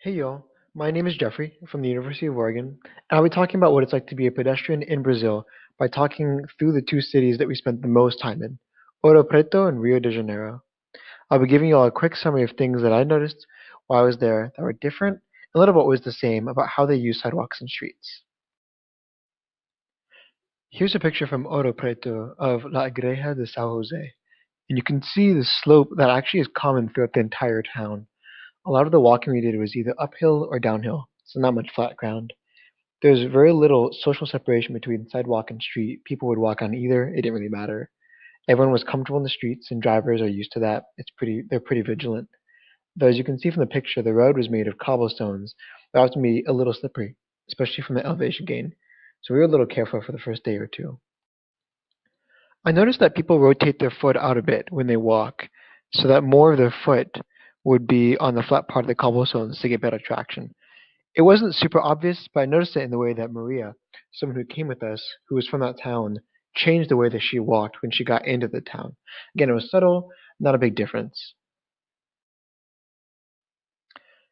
Hey y'all, my name is Jeffrey from the University of Oregon, and I'll be talking about what it's like to be a pedestrian in Brazil by talking through the two cities that we spent the most time in, Ouro Preto and Rio de Janeiro. I'll be giving you all a quick summary of things that I noticed while I was there that were different, and a little bit was the same about how they use sidewalks and streets. Here's a picture from Ouro Preto of La Igreja de São José, and you can see the slope that actually is common throughout the entire town. A lot of the walking we did was either uphill or downhill, so not much flat ground. There's very little social separation between sidewalk and street. People would walk on either. It didn't really matter. Everyone was comfortable in the streets, and drivers are used to that. They're pretty vigilant. Though, as you can see from the picture, the road was made of cobblestones that often be a little slippery, especially from the elevation gain. So we were a little careful for the first day or two. I noticed that people rotate their foot out a bit when they walk, so that more of their foot would be on the flat part of the cobblestones to get better traction. It wasn't super obvious, but I noticed it in the way that Maria, someone who came with us, who was from that town, changed the way that she walked when she got into the town. Again, it was subtle, not a big difference.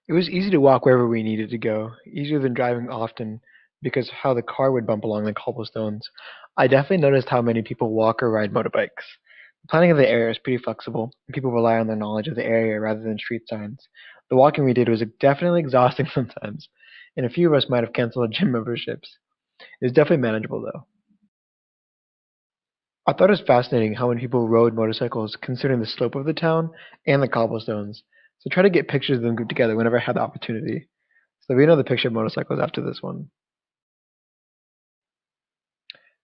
It was easy to walk wherever we needed to go, easier than driving often because of how the car would bump along the cobblestones. I definitely noticed how many people walk or ride motorbikes. The planning of the area is pretty flexible, and people rely on their knowledge of the area rather than street signs. The walking we did was definitely exhausting sometimes, and a few of us might have canceled gym memberships. It was definitely manageable though. I thought it was fascinating how many people rode motorcycles considering the slope of the town and the cobblestones. So try to get pictures of them grouped together whenever I had the opportunity. So there'll be another picture of motorcycles after this one.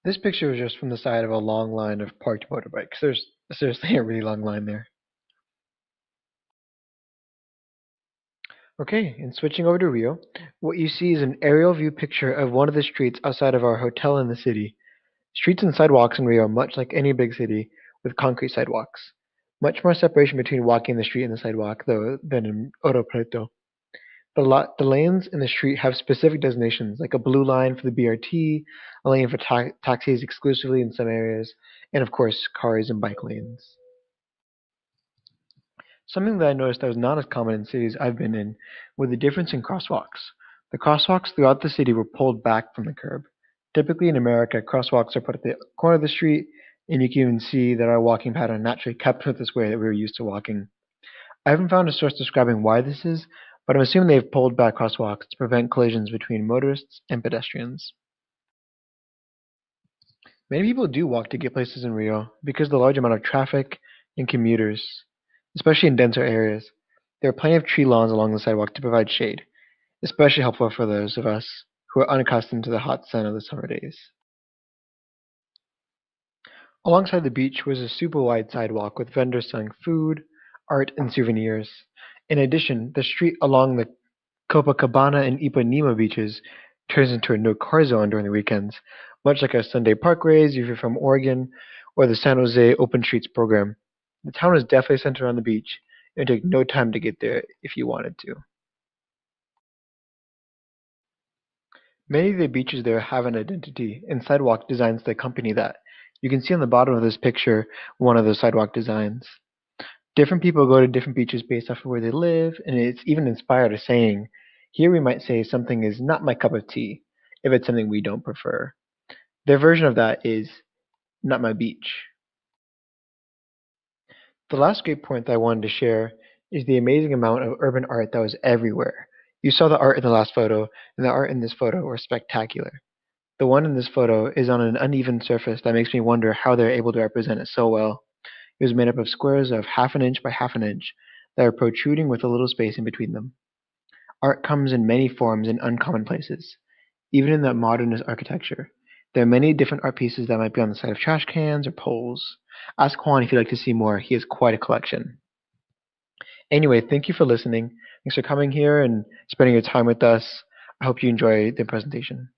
This picture is just from the side of a long line of parked motorbikes. There's seriously a really long line there. Okay, and switching over to Rio, what you see is an aerial view picture of one of the streets outside of our hotel in the city. Streets and sidewalks in Rio are much like any big city, with concrete sidewalks. Much more separation between walking the street and the sidewalk, though, than in Ouro Preto. The lanes in the street have specific designations, like a blue line for the BRT, a lane for taxis exclusively in some areas, and of course, cars and bike lanes. Something that I noticed that was not as common in cities I've been in was the difference in crosswalks. The crosswalks throughout the city were pulled back from the curb. Typically in America, crosswalks are put at the corner of the street, and you can even see that our walking pattern naturally kept with this way that we were used to walking. I haven't found a source describing why this is, but I'm assuming they've pulled back crosswalks to prevent collisions between motorists and pedestrians. Many people do walk to get places in Rio because of the large amount of traffic and commuters, especially in denser areas. There are plenty of tree lawns along the sidewalk to provide shade, especially helpful for those of us who are unaccustomed to the hot sun of the summer days. Alongside the beach was a super wide sidewalk with vendors selling food, art, and souvenirs. In addition, the street along the Copacabana and Ipanema beaches turns into a no-car zone during the weekends, much like a Sunday park race if you're from Oregon, or the San Jose Open Streets program. The town is definitely centered on the beach, and it took no time to get there if you wanted to. Many of the beaches there have an identity and sidewalk designs that accompany that. You can see on the bottom of this picture one of those sidewalk designs. Different people go to different beaches based off of where they live, and it's even inspired a saying. Here we might say something is not my cup of tea if it's something we don't prefer. Their version of that is not my beach. The last great point that I wanted to share is the amazing amount of urban art that was everywhere. You saw the art in the last photo, and the art in this photo were spectacular. The one in this photo is on an uneven surface that makes me wonder how they're able to represent it so well. It was made up of squares of half an inch by half an inch that are protruding with a little space in between them. Art comes in many forms in uncommon places, even in the modernist architecture. There are many different art pieces that might be on the side of trash cans or poles. Ask Juan if you'd like to see more. He has quite a collection. Anyway, thank you for listening. Thanks for coming here and spending your time with us. I hope you enjoy the presentation.